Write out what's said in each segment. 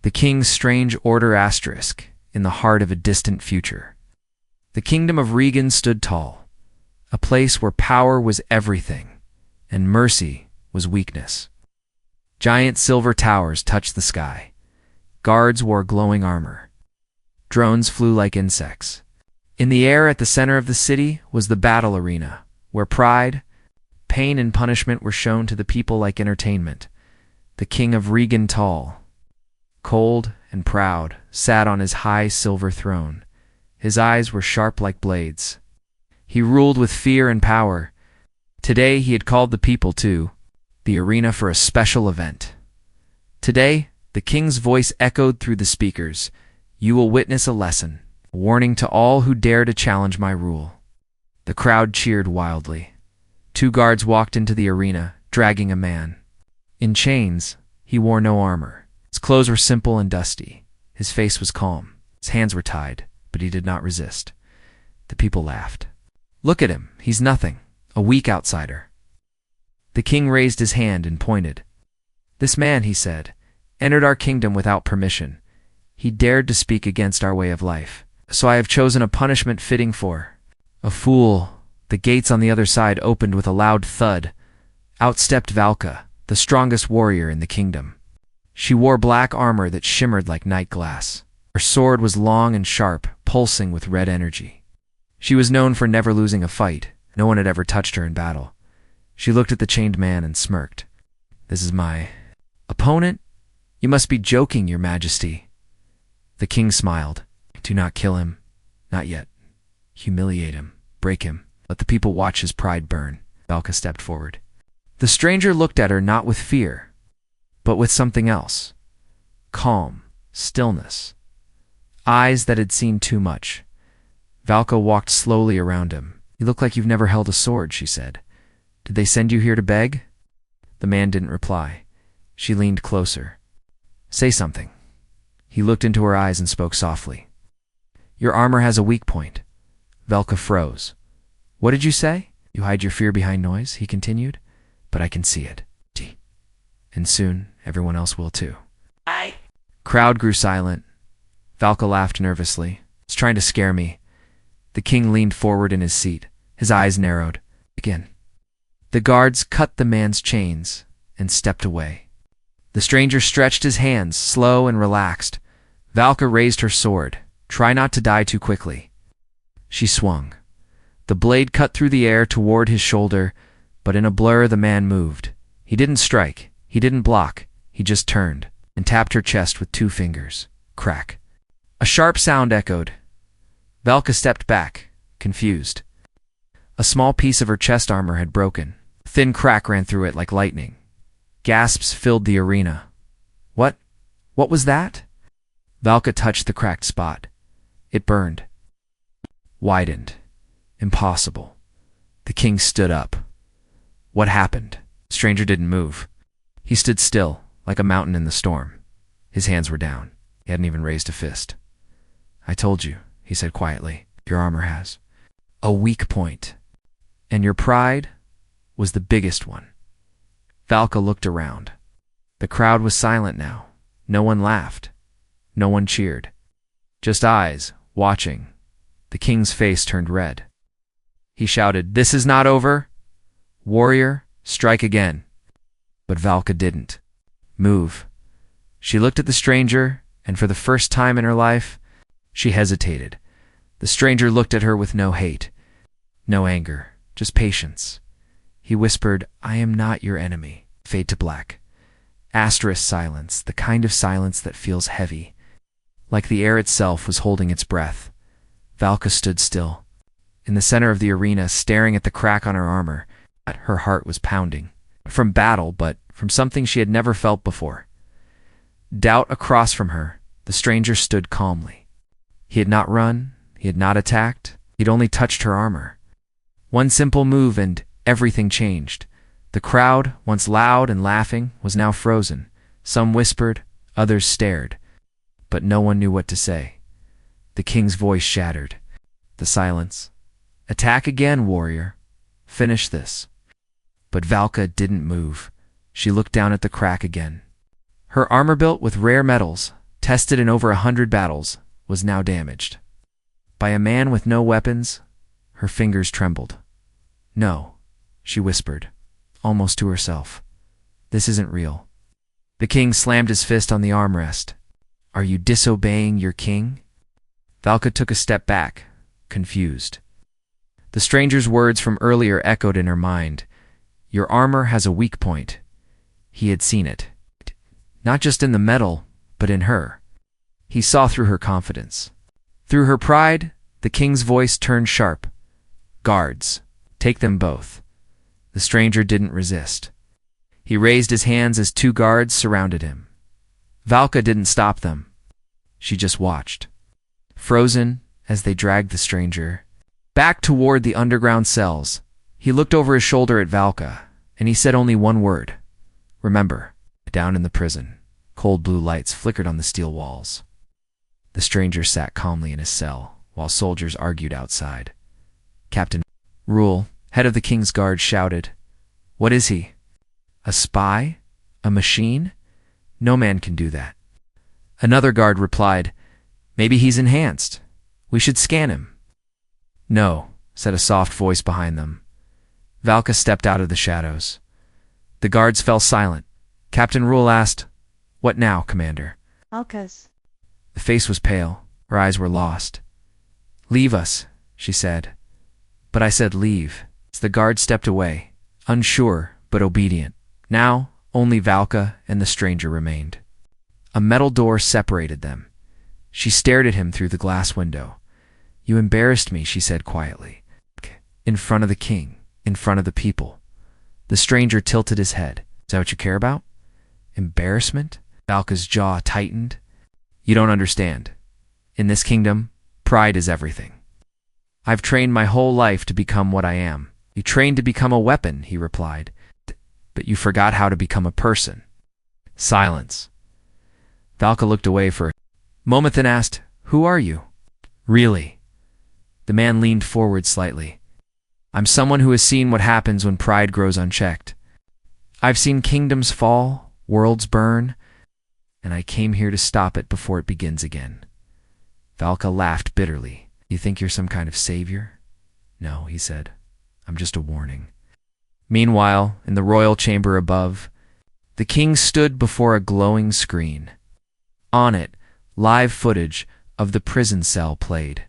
The king's strange order asterisk in the heart of a distant future. The kingdom of Regan stood tall, a place where power was everything and mercy was weakness. Giant silver towers touched the sky. Guards wore glowing armor. Drones flew like insects. In the air at the center of the city was the battle arena, where pride, pain, and punishment were shown to the people like entertainment. The king of Regan tall, cold and proud, sat on his high silver throne. His eyes were sharp like blades. He ruled with fear and power. Today he had called the people to the arena for a special event. Today, the king's voice echoed through the speakers. You will witness a lesson, a warning to all who dare to challenge my rule. The crowd cheered wildly. 2 guards walked into the arena, dragging a man. In chains, he wore no armor. His clothes were simple and dusty. His face was calm. His hands were tied, but he did not resist. The people laughed. Look at him. He's nothing. A weak outsider. The king raised his hand and pointed. This man, he said, entered our kingdom without permission. He dared to speak against our way of life. So I have chosen a punishment fitting for a fool. The gates on the other side opened with a loud thud. Out stepped Valka, the strongest warrior in the kingdom. She wore black armor that shimmered like night glass. Her sword was long and sharp, pulsing with red energy. She was known for never losing a fight. No one had ever touched her in battle. She looked at the chained man and smirked. This is my opponent? You must be joking, Your Majesty. The king smiled. Do not kill him. Not yet. Humiliate him. Break him. Let the people watch his pride burn. Valka stepped forward. The stranger looked at her not with fear, but with something else. Calm, stillness. Eyes that had seen too much. Valka walked slowly around him. You look like you've never held a sword, she said. Did they send you here to beg? The man didn't reply. She leaned closer. Say something. He looked into her eyes and spoke softly. Your armor has a weak point. Valka froze. What did you say? You hide your fear behind noise, he continued. But I can see it. And soon, everyone else will too. Crowd grew silent. Valka laughed nervously. It's trying to scare me. The king leaned forward in his seat. His eyes narrowed. Again. The guards cut the man's chains and stepped away. The stranger stretched his hands, slow and relaxed. Valka raised her sword. Try not to die too quickly. She swung. The blade cut through the air toward his shoulder, but in a blur the man moved. He didn't strike. He didn't block. He just turned and tapped her chest with 2 fingers. Crack. A sharp sound echoed. Valka stepped back, confused. A small piece of her chest armor had broken. A thin crack ran through it like lightning. Gasps filled the arena. What? What was that? Valka touched the cracked spot. It burned. Widened. Impossible. The king stood up. What happened? The stranger didn't move. He stood still, like a mountain in the storm. His hands were down. He hadn't even raised a fist. I told you, he said quietly. Your armor has a weak point. And your pride was the biggest one. Valka looked around. The crowd was silent now. No one laughed. No one cheered. Just eyes, watching. The king's face turned red. He shouted, This is not over. Warrior, strike again. But Valka didn't move. She looked at the stranger, and for the first time in her life, she hesitated. The stranger looked at her with no hate, no anger, just patience. He whispered, I am not your enemy. Fade to black. Asterisk silence, the kind of silence that feels heavy, like the air itself was holding its breath. Valka stood still. In the center of the arena, staring at the crack on her armor, her heart was pounding. From battle, but from something she had never felt before. Doubt across from her, the stranger stood calmly. He had not run, he had not attacked, he'd only touched her armor. One simple move and everything changed. The crowd, once loud and laughing, was now frozen. Some whispered, others stared. But no one knew what to say. The king's voice shattered. The silence. Attack again, warrior. Finish this. But Valka didn't move. She looked down at the crack again. Her armor built with rare metals, tested in over 100 battles, was now damaged. By a man with no weapons, her fingers trembled. "No," she whispered, almost to herself. "This isn't real." The king slammed his fist on the armrest. "Are you disobeying your king?" Valka took a step back, confused. The stranger's words from earlier echoed in her mind. "Your armor has a weak point." He had seen it. Not just in the metal, but in her. He saw through her confidence. Through her pride, the king's voice turned sharp. "Guards, take them both." The stranger didn't resist. He raised his hands as 2 guards surrounded him. Valka didn't stop them. She just watched, frozen as they dragged the stranger back toward the underground cells. He looked over his shoulder at Valka, and he said only one word. "Remember." Down in the prison, cold blue lights flickered on the steel walls. The stranger sat calmly in his cell, while soldiers argued outside. Captain Rule, head of the king's guard, shouted, "What is he? A spy? A machine? No man can do that." Another guard replied, "Maybe he's enhanced. We should scan him." "No," said a soft voice behind them. Valka stepped out of the shadows. The guards fell silent. Captain Rule asked, "What now, Commander?" Valka's. The face was pale. Her eyes were lost. "Leave us," she said. "But I said leave." The guard stepped away, unsure but obedient. Now, only Valka and the stranger remained. A metal door separated them. She stared at him through the glass window. "You embarrassed me," she said quietly. "In front of the king, in front of the people." The stranger tilted his head. "Is that what you care about? Embarrassment?" Valka's jaw tightened. "You don't understand. In this kingdom, pride is everything. I've trained my whole life to become what I am." "You trained to become a weapon," he replied. "But you forgot how to become a person." Silence. Valka looked away for a moment, then asked, "Who are you?" "Really?" The man leaned forward slightly. "I'm someone who has seen what happens when pride grows unchecked. I've seen kingdoms fall, worlds burn, and I came here to stop it before it begins again." Valka laughed bitterly. "You think you're some kind of savior?" "No," he said. "I'm just a warning." Meanwhile, in the royal chamber above, the king stood before a glowing screen. On it, live footage of the prison cell played.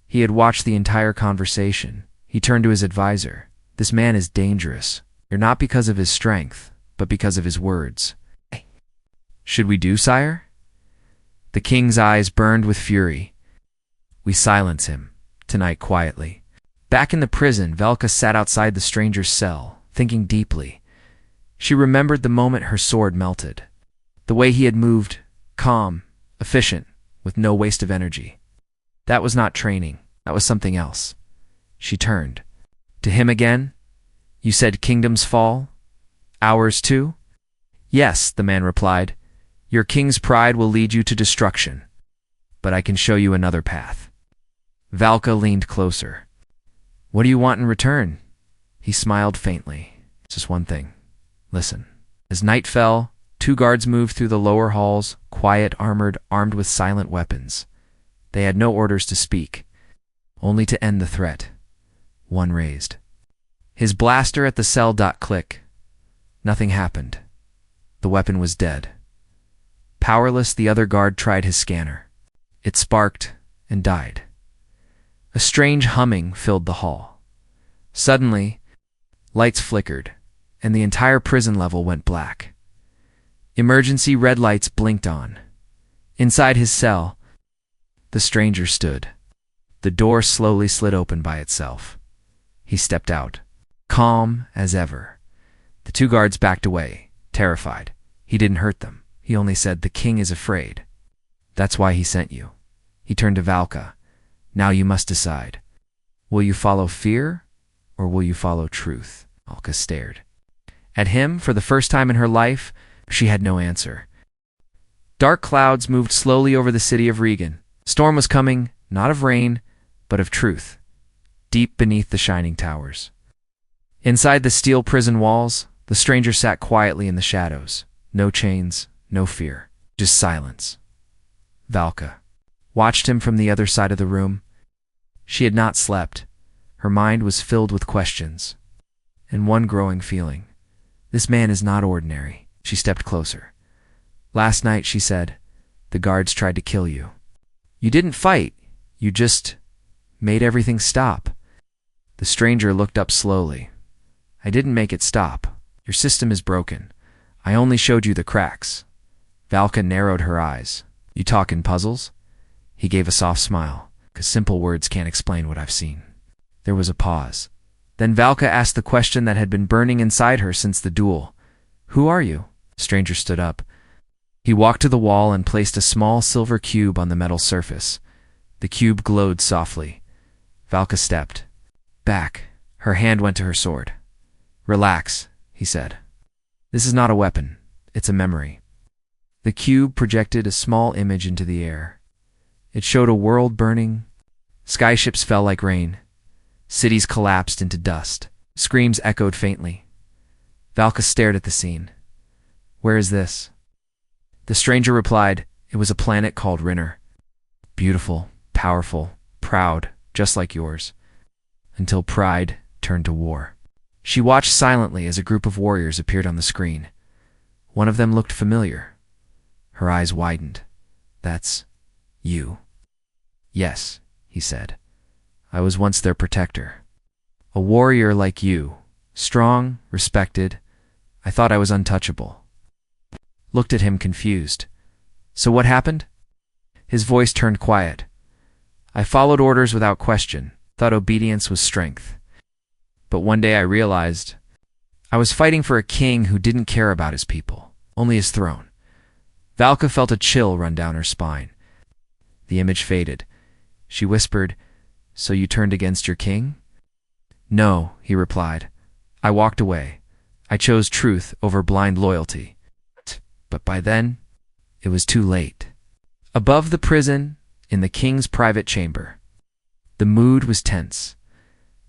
He had watched the entire conversation. He turned to his advisor. "This man is dangerous. You're not because of his strength, but because of his words." "Should we do, sire?" The king's eyes burned with fury. "We silence him, tonight quietly." Back in the prison, Valka sat outside the stranger's cell, thinking deeply. She remembered the moment her sword melted. The way he had moved, calm, efficient, with no waste of energy. That was not training. That was something else. She turned. "To him again? You said kingdoms fall? Ours too?" "Yes," the man replied. "Your king's pride will lead you to destruction. But I can show you another path." Valka leaned closer. "What do you want in return?" He smiled faintly. "Just one thing. Listen." As night fell, 2 guards moved through the lower halls, quiet, armored, armed with silent weapons. They had no orders to speak, only to end the threat. One raised his blaster at the cell. Click. Nothing happened. The weapon was dead. Powerless, the other guard tried his scanner. It sparked and died. A strange humming filled the hall. Suddenly, lights flickered, and the entire prison level went black. Emergency red lights blinked on. Inside his cell, the stranger stood. The door slowly slid open by itself. He stepped out, calm as ever. The 2 guards backed away, terrified. He didn't hurt them. He only said, "The king is afraid. That's why he sent you." He turned to Valka. "Now you must decide. Will you follow fear, or will you follow truth?" Valka stared at him. For the first time in her life, she had no answer. Dark clouds moved slowly over the city of Regan. Storm was coming, not of rain, but of truth, deep beneath the shining towers. Inside the steel prison walls, the stranger sat quietly in the shadows. No chains, no fear, just silence. Valka watched him from the other side of the room. She had not slept. Her mind was filled with questions and one growing feeling. This man is not ordinary. She stepped closer. Last night, she said, the guards tried to kill you. You didn't fight. You just made everything stop. The stranger looked up slowly. I didn't make it stop. Your system is broken. I only showed you the cracks. Valka narrowed her eyes. You talk in puzzles? He gave a soft smile, 'cause simple words can't explain what I've seen. There was a pause. Then Valka asked the question that had been burning inside her since the duel. Who are you? The stranger stood up. He walked to the wall and placed a small silver cube on the metal surface. The cube glowed softly. Valka stepped back. Her hand went to her sword. Relax, he said. This is not a weapon. It's a memory. The cube projected a small image into the air. It showed a world burning. Skyships fell like rain. Cities collapsed into dust. Screams echoed faintly. Valka stared at the scene. Where is this? The stranger replied, it was a planet called Rinner. Beautiful, powerful, proud, just like yours. Until pride turned to war. She watched silently as a group of warriors appeared on the screen. One of them looked familiar. Her eyes widened. That's you. Yes, he said. I was once their protector. A warrior like you, strong, respected. I thought I was untouchable. Looked at him confused. So what happened? His voice turned quiet. I followed orders without question, thought obedience was strength. But one day I realized I was fighting for a king who didn't care about his people, only his throne. Valka felt a chill run down her spine. The image faded. She whispered, So you turned against your king? No, he replied. I walked away. I chose truth over blind loyalty. But by then, it was too late. Above the prison, in the king's private chamber, the mood was tense.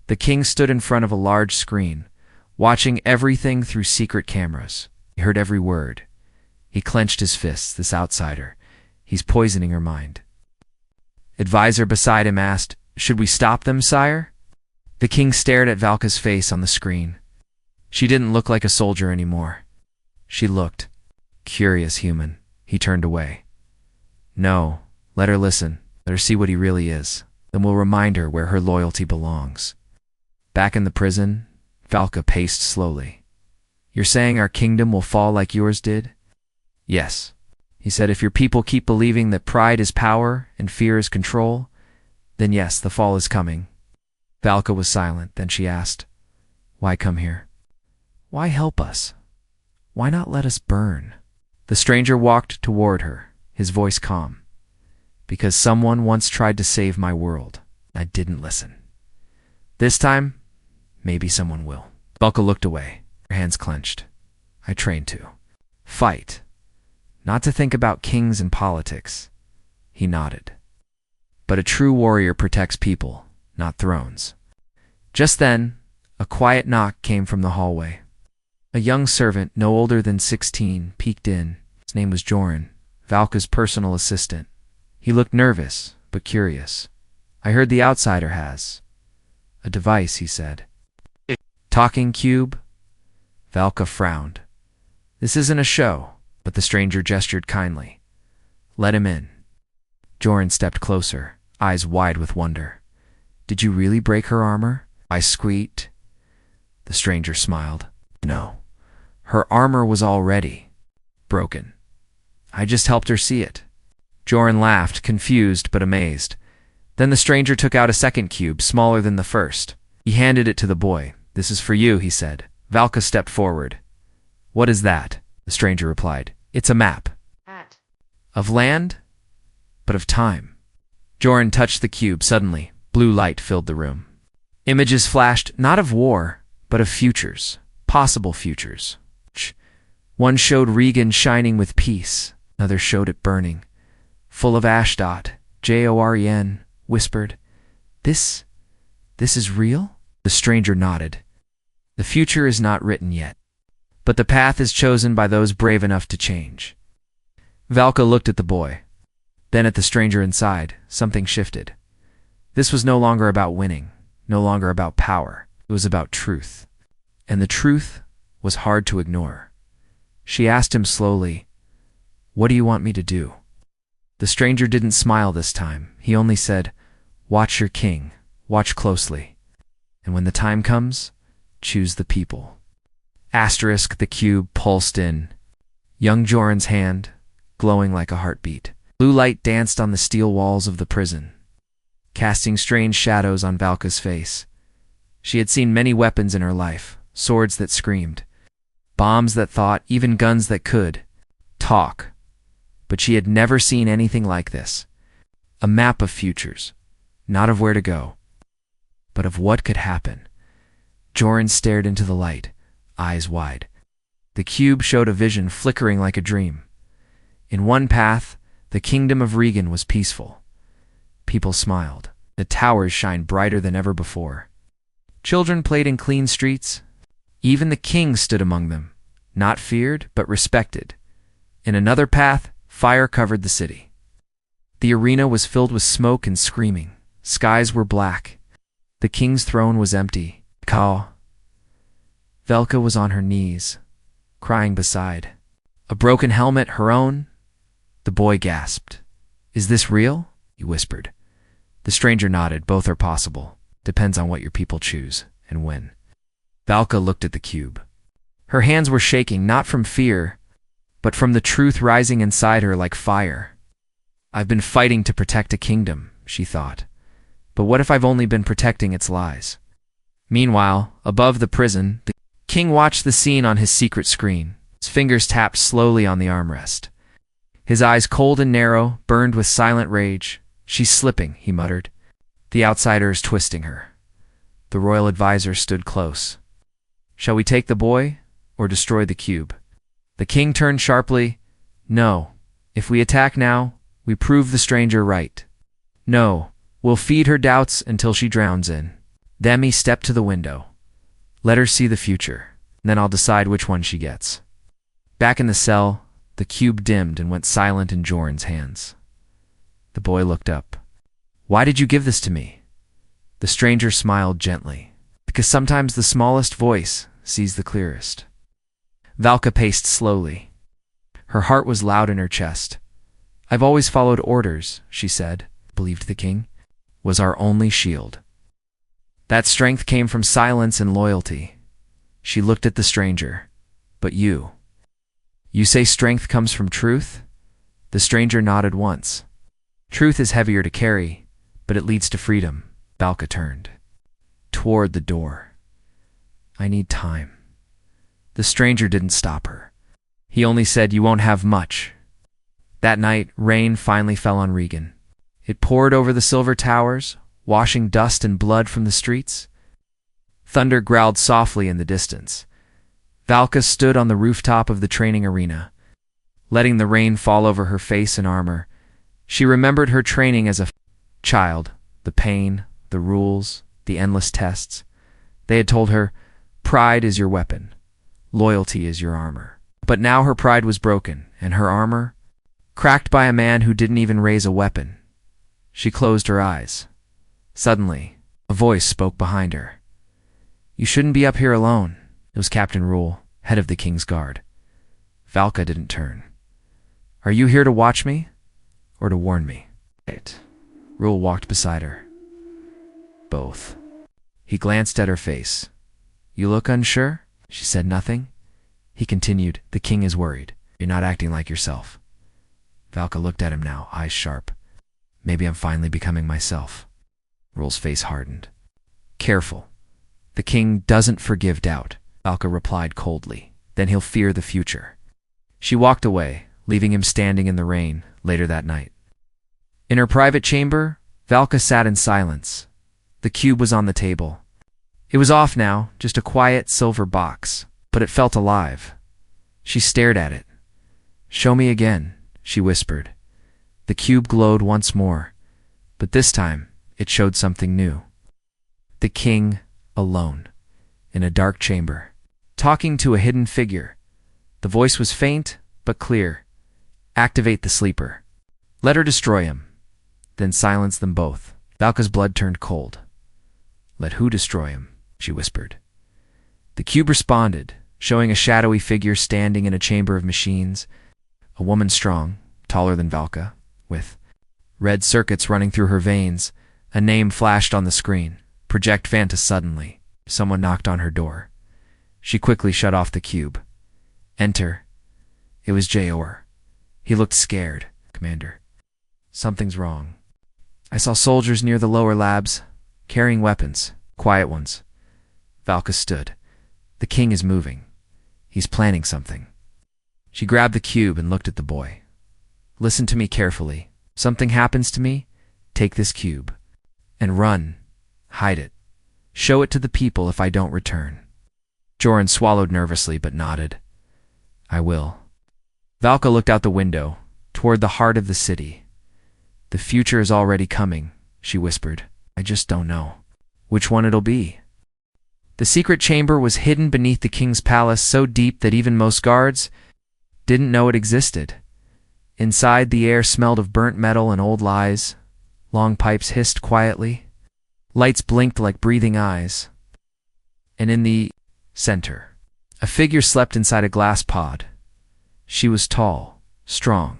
The king stood in front of a large screen, watching everything through secret cameras. He heard every word. He clenched his fists, this outsider. He's poisoning her mind. Advisor beside him asked, Should we stop them, sire? The king stared at Valka's face on the screen. She didn't look like a soldier anymore. She looked curious human. He turned away. No, let her listen. Let her see what he really is. Then we'll remind her where her loyalty belongs. Back in the prison, Valka paced slowly. You're saying our kingdom will fall like yours did? Yes. He said, if your people keep believing that pride is power and fear is control, then yes, the fall is coming. Valka was silent. Then she asked, Why come here? Why help us? Why not let us burn? The stranger walked toward her, his voice calm. Because someone once tried to save my world. I didn't listen. This time, maybe someone will. Valka looked away, her hands clenched. I trained to fight, not to think about kings and politics. He nodded. But a true warrior protects people, not thrones. Just then, a quiet knock came from the hallway. A young servant, no older than 16, peeked in. His name was Joran, Valka's personal assistant. He looked nervous, but curious. I heard the outsider has a device, he said. Talking cube? Valka frowned. This isn't a show, but the stranger gestured kindly. Let him in. Joran stepped closer, eyes wide with wonder. Did you really break her armor? I squeaked. The stranger smiled. No. Her armor was already broken. I just helped her see it. Joran laughed, confused but amazed. Then the stranger took out a second cube, smaller than the first. He handed it to the boy. This is for you, he said. Valka stepped forward. What is that? The stranger replied. It's a map. Of land, but of time. Joran touched the cube. Suddenly, blue light filled the room. Images flashed, not of war, but of futures, possible futures. One showed Regan shining with peace. Another showed it burning, full of Ashdod. Joren whispered, This is real? The stranger nodded. The future is not written yet, but the path is chosen by those brave enough to change. Valka looked at the boy. Then at the stranger inside, something shifted. This was no longer about winning, no longer about power. It was about truth. And the truth was hard to ignore. She asked him slowly, "What do you want me to do?" The stranger didn't smile this time. He only said, "Watch your king. Watch closely. And when the time comes, choose the people." The cube pulsed in. Young Joran's hand, glowing like a heartbeat. Blue light danced on the steel walls of the prison, casting strange shadows on Valka's face. She had seen many weapons in her life, swords that screamed, bombs that thought, even guns that could talk. But she had never seen anything like this. A map of futures, not of where to go, but of what could happen. Joran stared into the light, eyes wide. The cube showed a vision flickering like a dream. In one path, the kingdom of Regan was peaceful. People smiled. The towers shined brighter than ever before. Children played in clean streets. Even the king stood among them, not feared, but respected. In another path, fire covered the city. The arena was filled with smoke and screaming. Skies were black. The king's throne was empty. Velka was on her knees, crying beside. A broken helmet, her own? The boy gasped. "Is this real?" he whispered. The stranger nodded. "Both are possible. Depends on what your people choose, and when." Valka looked at the cube. Her hands were shaking, not from fear, but from the truth rising inside her like fire. "I've been fighting to protect a kingdom," she thought. "But what if I've only been protecting its lies?" Meanwhile, above the prison, the king watched the scene on his secret screen. His fingers tapped slowly on the armrest. His eyes, cold and narrow, burned with silent rage. "She's slipping," he muttered. "The outsider is twisting her." The royal advisor stood close. "Shall we take the boy, or destroy the cube?" The king turned sharply. "No. If we attack now, we prove the stranger right. No, we'll feed her doubts until she drowns in." Then he stepped to the window. "Let her see the future, then I'll decide which one she gets." Back in the cell, the cube dimmed and went silent in Joran's hands. The boy looked up. "Why did you give this to me?" The stranger smiled gently. "Because sometimes the smallest voice sees the clearest." Valka paced slowly. Her heart was loud in her chest. "I've always followed orders," she said, believed the king, was our only shield. That strength came from silence and loyalty. She looked at the stranger. "But you say strength comes from truth?" The stranger nodded once. "Truth is heavier to carry, but it leads to freedom." Valka turned toward the door. "I need time." The stranger didn't stop her. He only said, "You won't have much." That night, rain finally fell on Regan. It poured over the silver towers, washing dust and blood from the streets. Thunder growled softly in the distance. Valka stood on the rooftop of the training arena, letting the rain fall over her face and armor. She remembered her training as a child, the pain, the rules, the endless tests. They had told her, "Pride is your weapon. Loyalty is your armor." But now her pride was broken, and her armor, cracked by a man who didn't even raise a weapon. She closed her eyes. Suddenly, a voice spoke behind her. "You shouldn't be up here alone." It was Captain Rule, head of the King's Guard. Valka didn't turn. "Are you here to watch me, or to warn me?" Rule walked beside her. "Both." He glanced at her face. "You look unsure?" She said nothing. He continued, "The king is worried. You're not acting like yourself." Valka looked at him now, eyes sharp. "Maybe I'm finally becoming myself." Rule's face hardened. "Careful. The king doesn't forgive doubt," Valka replied coldly. "Then he'll fear the future." She walked away, leaving him standing in the rain later that night. In her private chamber, Valka sat in silence. The cube was on the table. It was off now, just a quiet silver box, but it felt alive. She stared at it. "Show me again," she whispered. The cube glowed once more, but this time it showed something new. The king, alone, in a dark chamber, talking to a hidden figure. The voice was faint, but clear. "Activate the sleeper." Let her destroy him, then silence them both. Valka's blood turned cold. Let who destroy him? She whispered. The cube responded, showing a shadowy figure standing in a chamber of machines, a woman strong, taller than Valka, with red circuits running through her veins. A name flashed on the screen. Project Vanta suddenly. Someone knocked on her door. She quickly shut off the cube. Enter. It was Jayor. He looked scared. Commander. Something's wrong. I saw soldiers near the lower labs, carrying weapons, quiet ones. Valka stood. The king is moving. He's planning something. She grabbed the cube and looked at the boy. Listen to me carefully. Something happens to me, take this cube. And run. Hide it. Show it to the people if I don't return. Joran swallowed nervously but nodded. I will. Valka looked out the window, toward the heart of the city. The future is already coming, she whispered. I just don't know which one it'll be. The secret chamber was hidden beneath the king's palace so deep that even most guards didn't know it existed. Inside, the air smelled of burnt metal and old lies. Long pipes hissed quietly. Lights blinked like breathing eyes. And in the center, a figure slept inside a glass pod. She was tall, strong.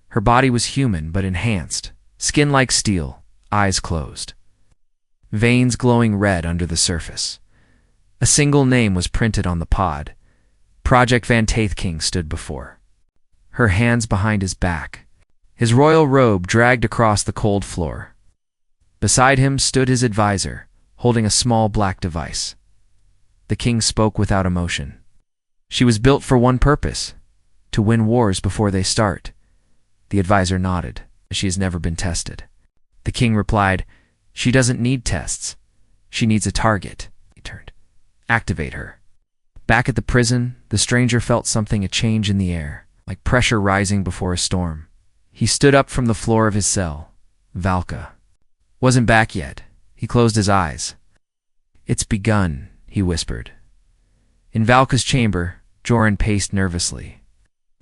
Her body was human but enhanced, skin like steel, eyes closed. Veins glowing red under the surface. A single name was printed on the pod. Project Van King stood before. Her hands behind his back. His royal robe dragged across the cold floor. Beside him stood his advisor, holding a small black device. The king spoke without emotion. She was built for one purpose, to win wars before they start. The advisor nodded. She has never been tested. The king replied, she doesn't need tests. She needs a target. He turned. Activate her. Back at the prison, the stranger felt something, a change in the air, like pressure rising before a storm. He stood up from the floor of his cell. Valka wasn't back yet. He closed his eyes. It's begun, he whispered. In Valka's chamber, Joran paced nervously.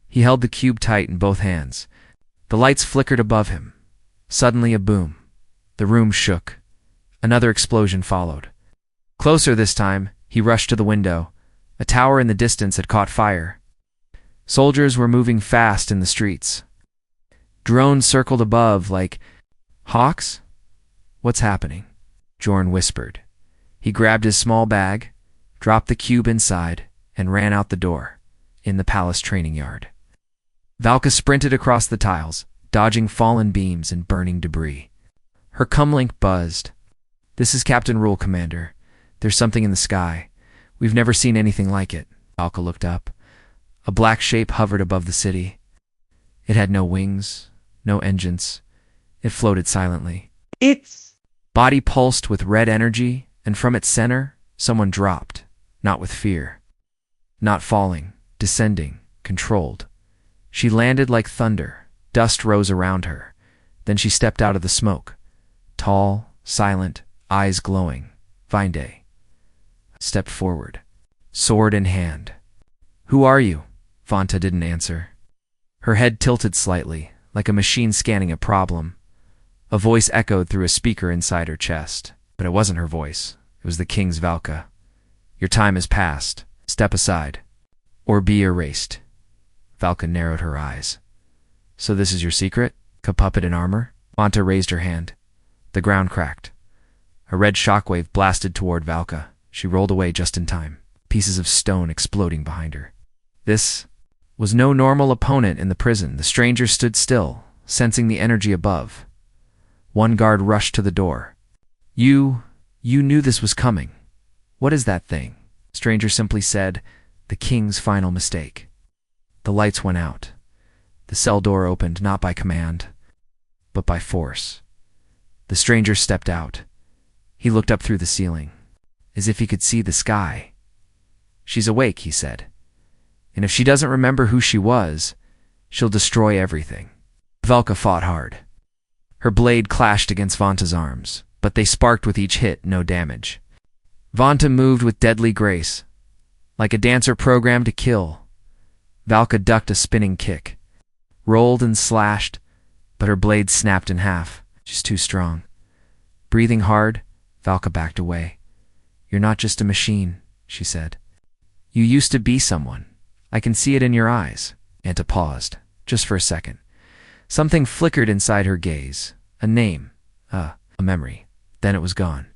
He held the cube tight in both hands. The lights flickered above him. Suddenly a boom. The room shook. Another explosion followed. Closer this time, he rushed to the window. A tower in the distance had caught fire. Soldiers were moving fast in the streets. Drones circled above like hawks. What's happening? Joran whispered. He grabbed his small bag, dropped the cube inside, and ran out the door, in the palace training yard. Valka sprinted across the tiles, dodging fallen beams and burning debris. Her comlink buzzed. This is Captain Rule, Commander. There's something in the sky. We've never seen anything like it. Valka looked up. A black shape hovered above the city. It had no wings, no engines. It floated silently. Its body pulsed with red energy, and from its center, someone dropped, not with fear. Not falling, descending, controlled. She landed like thunder. Dust rose around her. Then she stepped out of the smoke. Tall, silent, eyes glowing. Vinde stepped forward, sword in hand. Who are you? Vanta didn't answer. Her head tilted slightly, like a machine scanning a problem. A voice echoed through a speaker inside her chest. But it wasn't her voice. It was the king's Valka. Your time has passed. Step aside. Or be erased. Valka narrowed her eyes. So this is your secret? A puppet in armor? Vanta raised her hand. The ground cracked. A red shockwave blasted toward Valka. She rolled away just in time, pieces of stone exploding behind her. This was no normal opponent in the prison. The stranger stood still, sensing the energy above. One guard rushed to the door. You knew this was coming. What is that thing? The stranger simply said, the king's final mistake. The lights went out. The cell door opened not by command, but by force. The stranger stepped out. He looked up through the ceiling, as if he could see the sky. She's awake, he said. And if she doesn't remember who she was, she'll destroy everything. Valka fought hard. Her blade clashed against Vanta's arms, but they sparked with each hit, no damage. Vanta moved with deadly grace, like a dancer programmed to kill. Valka ducked a spinning kick, rolled and slashed, but her blade snapped in half. She's too strong. Breathing hard, Valka backed away. "You're not just a machine," she said. "You used to be someone. I can see it in your eyes." Vanta paused, just for a second. Something flickered inside her gaze. A name. A memory. Then it was gone.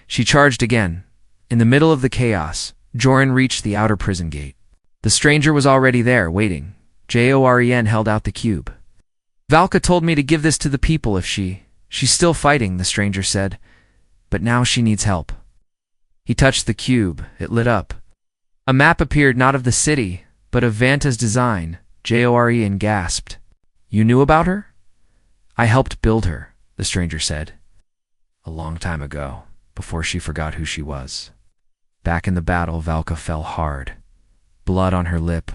She charged again. In the middle of the chaos, Joran reached the outer prison gate. The stranger was already there, waiting. Joren held out the cube. "Valka told me to give this to the people if she's still fighting," the stranger said. "But now she needs help." He touched the cube. It lit up. A map appeared, not of the city, but of Vanta's design. Joren gasped. "You knew about her?" "I helped build her," the stranger said. "A long time ago, before she forgot who she was." Back in the battle, Valka fell hard. Blood on her lip.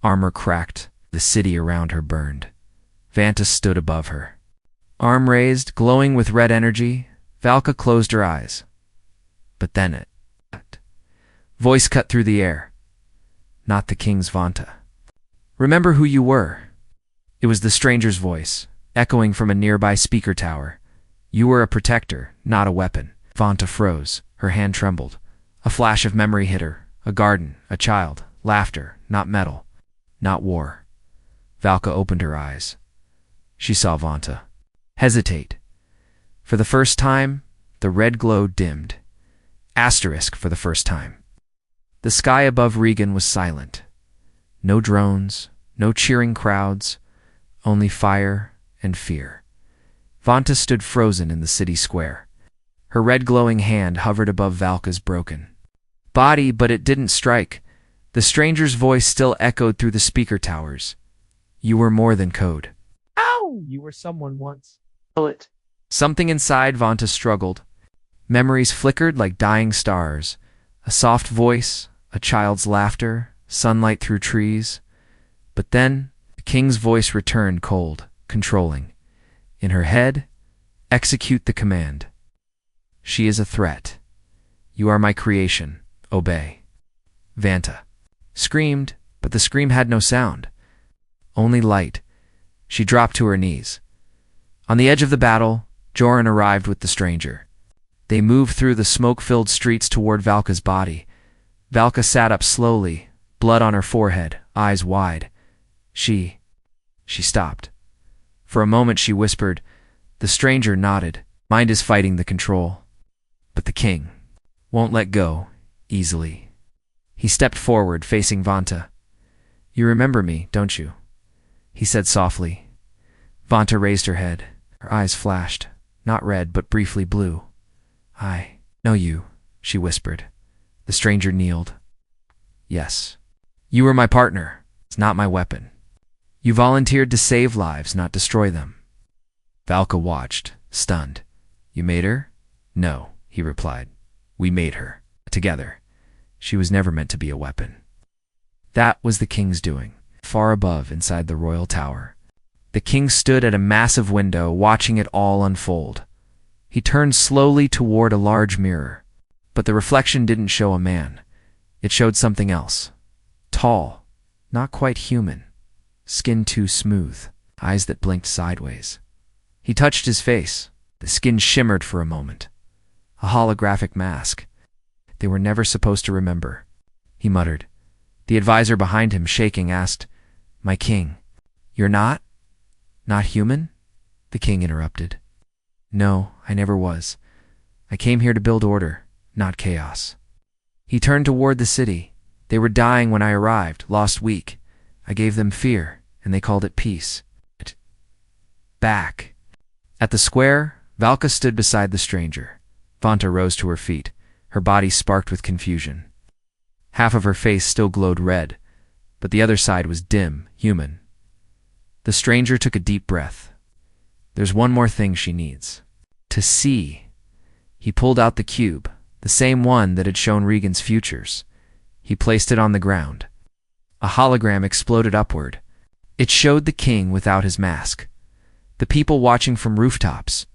Armor cracked. The city around her burned. Vanta stood above her. Arm raised, glowing with red energy, Valka closed her eyes. But then it. Voice cut through the air. "Not the king's Vanta. Remember who you were." It was the stranger's voice, echoing from a nearby speaker tower. "You were a protector, not a weapon." Vanta froze. Her hand trembled. A flash of memory hit her. A garden, a child, laughter, not metal, not war. Valka opened her eyes. She saw Vanta hesitate. For the first time, the red glow dimmed. Asterisk for the first time. The sky above Regan was silent. No drones, no cheering crowds, only fire and fear. Vanta stood frozen in the city square. Her red glowing hand hovered above Valka's broken body, but it didn't strike. The stranger's voice still echoed through the speaker towers. "You were more than code. Ow! You were someone once." Bullet. Something inside Vanta struggled. Memories flickered like dying stars. A soft voice, a child's laughter, sunlight through trees. But then, the king's voice returned, cold, controlling. In her head, execute the command. "She is a threat. You are my creation. Obey." Vanta screamed, but the scream had no sound. Only light. She dropped to her knees. On the edge of the battle, Joran arrived with the stranger. They moved through the smoke-filled streets toward Valka's body. Valka sat up slowly, blood on her forehead, eyes wide. She stopped. For a moment she whispered. The stranger nodded. "Mind is fighting the control. But the king won't let go easily." He stepped forward, facing Vanta. "You remember me, don't you?" he said softly. Vanta raised her head. Her eyes flashed, not red, but briefly blue. "I know you," she whispered. The stranger kneeled. "Yes. You were my partner. It's not my weapon. You volunteered to save lives, not destroy them." Valka watched, stunned. "You made her?" "No," he replied. "We made her. Together. She was never meant to be a weapon." That was the king's doing, far above inside the royal tower. The king stood at a massive window, watching it all unfold. He turned slowly toward a large mirror. But the reflection didn't show a man. It showed something else. Tall, not quite human. Skin too smooth, eyes that blinked sideways. He touched his face. The skin shimmered for a moment. A holographic mask. They were never supposed to remember. He muttered. The advisor behind him, shaking, asked, "My king, you're not human?" The king interrupted. "No, I never was. I came here to build order, not chaos." He turned toward the city. They were dying when I arrived, lost weak. I gave them fear, and they called it peace. Back. At the square, Valka stood beside the stranger. Vanta rose to her feet. Her body sparked with confusion. Half of her face still glowed red, but the other side was dim, human. The stranger took a deep breath. "There's one more thing she needs. To see." He pulled out the cube, the same one that had shown Regan's futures. He placed it on the ground. A hologram exploded upward. It showed the king without his mask. The people watching from rooftops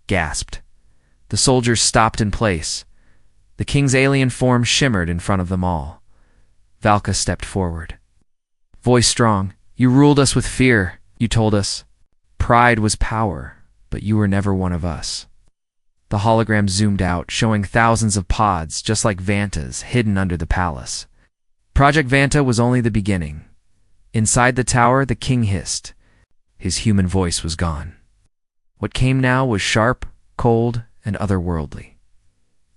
gasped. The soldiers stopped in place. The king's alien form shimmered in front of them all. Valka stepped forward. Voice strong. "You ruled us with fear, you told us. Pride was power, but you were never one of us. The hologram zoomed out, showing thousands of pods, just like Vanta's, hidden under the palace. Project Vanta was only the beginning. Inside the tower, the king hissed. His human voice was gone. What came now was sharp, cold, and otherworldly.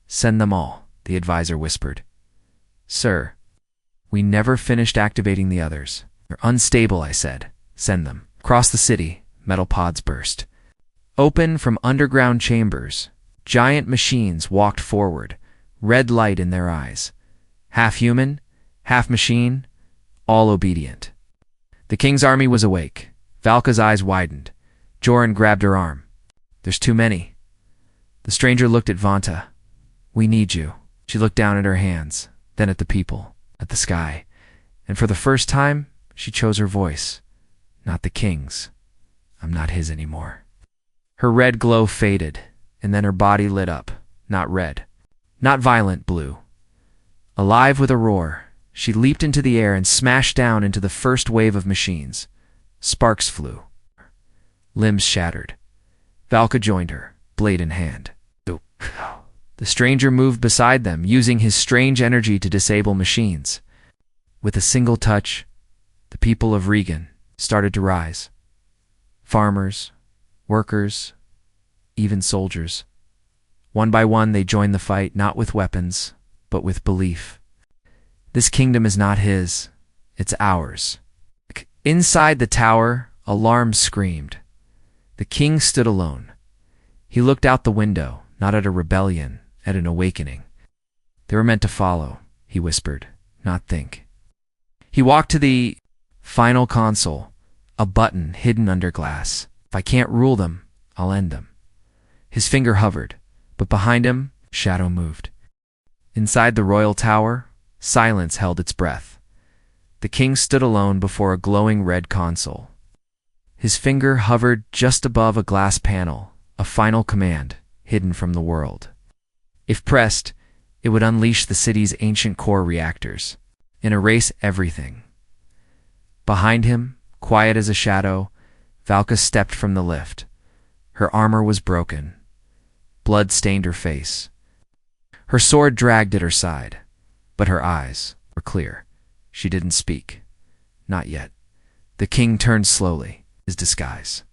Send them all, the advisor whispered. Sir, we never finished activating the others. They're unstable, I said. Send them. Across the city, metal pods burst. Open from underground chambers, giant machines walked forward, red light in their eyes. Half human, half machine, all obedient. The king's army was awake. Valka's eyes widened. Joran grabbed her arm. There's too many. The stranger looked at Vanta. We need you. She looked down at her hands, then at the people, at the sky, and for the first time, she chose her voice. Not the king's. I'm not his anymore. Her red glow faded, and then her body lit up. Not red. Not violent blue. Alive with a roar, she leaped into the air and smashed down into the first wave of machines. Sparks flew. Limbs shattered. Valka joined her, blade in hand. The stranger moved beside them, using his strange energy to disable machines. With a single touch, the people of Regan started to rise. Farmers, workers, even soldiers. One by one, they joined the fight, not with weapons, but with belief. This kingdom is not his, it's ours. Inside the tower, alarm screamed. The king stood alone. He looked out the window, not at a rebellion, at an awakening. They were meant to follow, he whispered, not think. He walked to the final console, a button hidden under glass. If I can't rule them, I'll end them. His finger hovered, but behind him, shadow moved. Inside the royal tower, silence held its breath. The king stood alone before a glowing red console. His finger hovered just above a glass panel, a final command, hidden from the world. If pressed, it would unleash the city's ancient core reactors and erase everything. Behind him, quiet as a shadow, Valka stepped from the lift. Her armor was broken. Blood stained her face. Her sword dragged at her side, but her eyes were clear. She didn't speak. Not yet. The king turned slowly. His disguise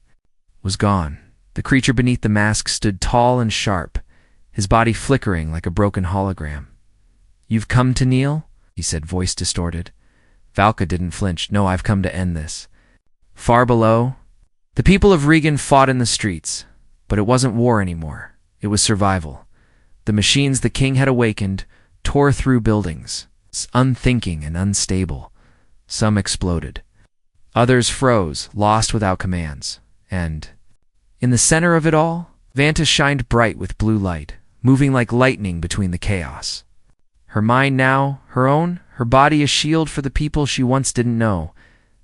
was gone. The creature beneath the mask stood tall and sharp, his body flickering like a broken hologram. You've come to kneel? He said, voice distorted. Valka didn't flinch. No, I've come to end this. Far below, the people of Regan fought in the streets, but it wasn't war anymore. It was survival. The machines the king had awakened tore through buildings, unthinking and unstable. Some exploded. Others froze, lost without commands. And in the center of it all, Vanta shined bright with blue light, moving like lightning between the chaos. Her mind now, her own, her body a shield for the people she once didn't know.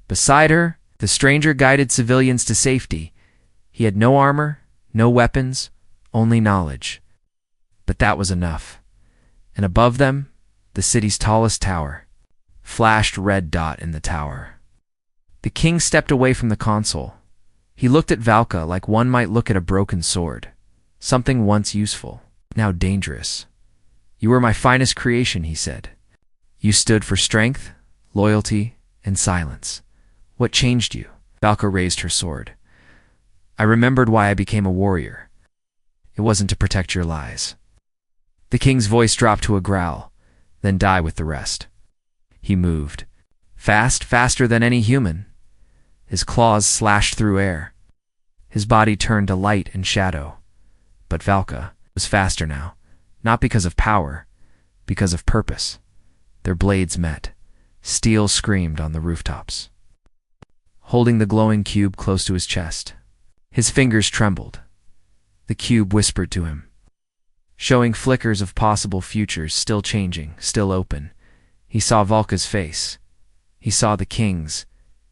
Beside her, the stranger guided civilians to safety. He had no armor, no weapons, only knowledge. But that was enough. And above them, the city's tallest tower, flashed red dot in the tower. The king stepped away from the console. He looked at Valka like one might look at a broken sword. Something once useful, now dangerous. You were my finest creation, he said. You stood for strength, loyalty, and silence. What changed you? Valka raised her sword. I remembered why I became a warrior. It wasn't to protect your lies. The king's voice dropped to a growl, then die with the rest. He moved. Fast, faster than any human. His claws slashed through air. His body turned to light and shadow. But Valka was faster now, not because of power, because of purpose. Their blades met. Steel screamed on the rooftops. Holding the glowing cube close to his chest, his fingers trembled. The cube whispered to him, showing flickers of possible futures still changing, still open. He saw Valka's face. He saw the king's,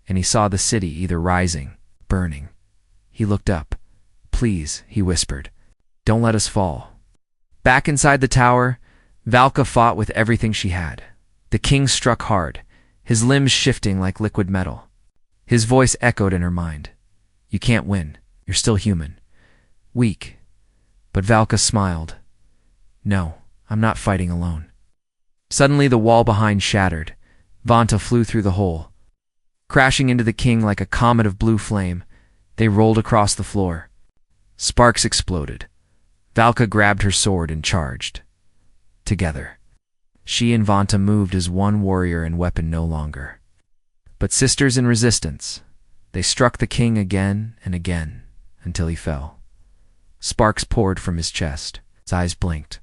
and he saw the city either rising, burning. He looked up. Please, he whispered, don't let us fall. Back inside the tower, Valka fought with everything she had. The king struck hard, his limbs shifting like liquid metal. His voice echoed in her mind. You can't win. You're still human. Weak. But Valka smiled. No, I'm not fighting alone. Suddenly the wall behind shattered. Vanta flew through the hole. Crashing into the king like a comet of blue flame, they rolled across the floor. Sparks exploded. Valka grabbed her sword and charged. Together. She and Vanta moved as one warrior and weapon no longer. But sisters in resistance, they struck the king again and again until he fell. Sparks poured from his chest. His eyes blinked.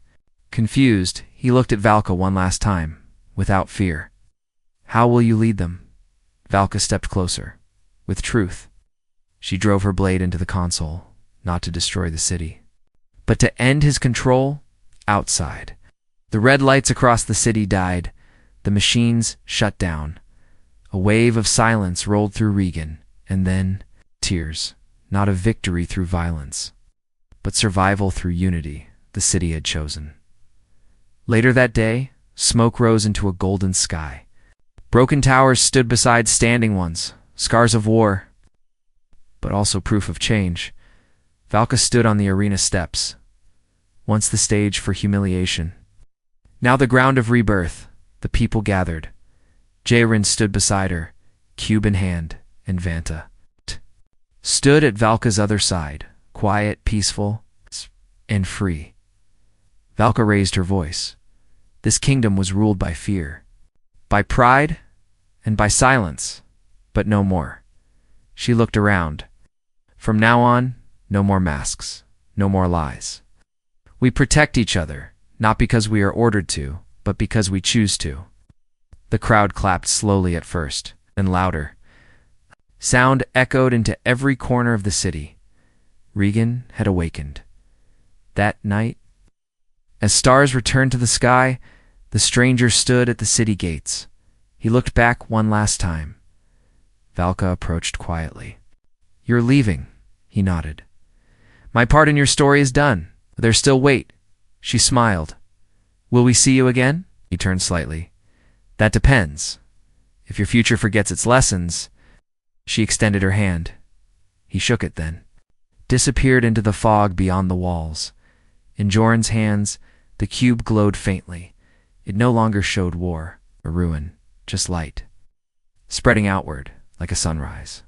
Confused, he looked at Valka one last time, without fear. How will you lead them? Valka stepped closer. With truth. She drove her blade into the console, not to destroy the city, but to end his control outside. The red lights across the city died. The machines shut down. A wave of silence rolled through Regan, and then tears, not of victory through violence, but survival through unity the city had chosen. Later that day, smoke rose into a golden sky. Broken towers stood beside standing ones, scars of war, but also proof of change. Valka stood on the arena steps, once the stage for humiliation. Now the ground of rebirth. The people gathered. Jairin stood beside her, cube in hand, and Vanta stood at Valka's other side, quiet, peaceful, and free. Valka raised her voice. This kingdom was ruled by fear, by pride, and by silence, but no more. She looked around. From now on, no more masks, no more lies. We protect each other, not because we are ordered to, but because we choose to. The crowd clapped slowly at first, then louder. Sound echoed into every corner of the city. Regan had awakened. That night, as stars returned to the sky, the stranger stood at the city gates. He looked back one last time. Valka approached quietly. You're leaving, he nodded. My part in your story is done. There's still wait. She smiled. Will we see you again? He turned slightly. That depends. If your future forgets its lessons. She extended her hand. He shook it then. Disappeared into the fog beyond the walls. In Joran's hands, the cube glowed faintly. It no longer showed war or ruin, just light, spreading outward like a sunrise.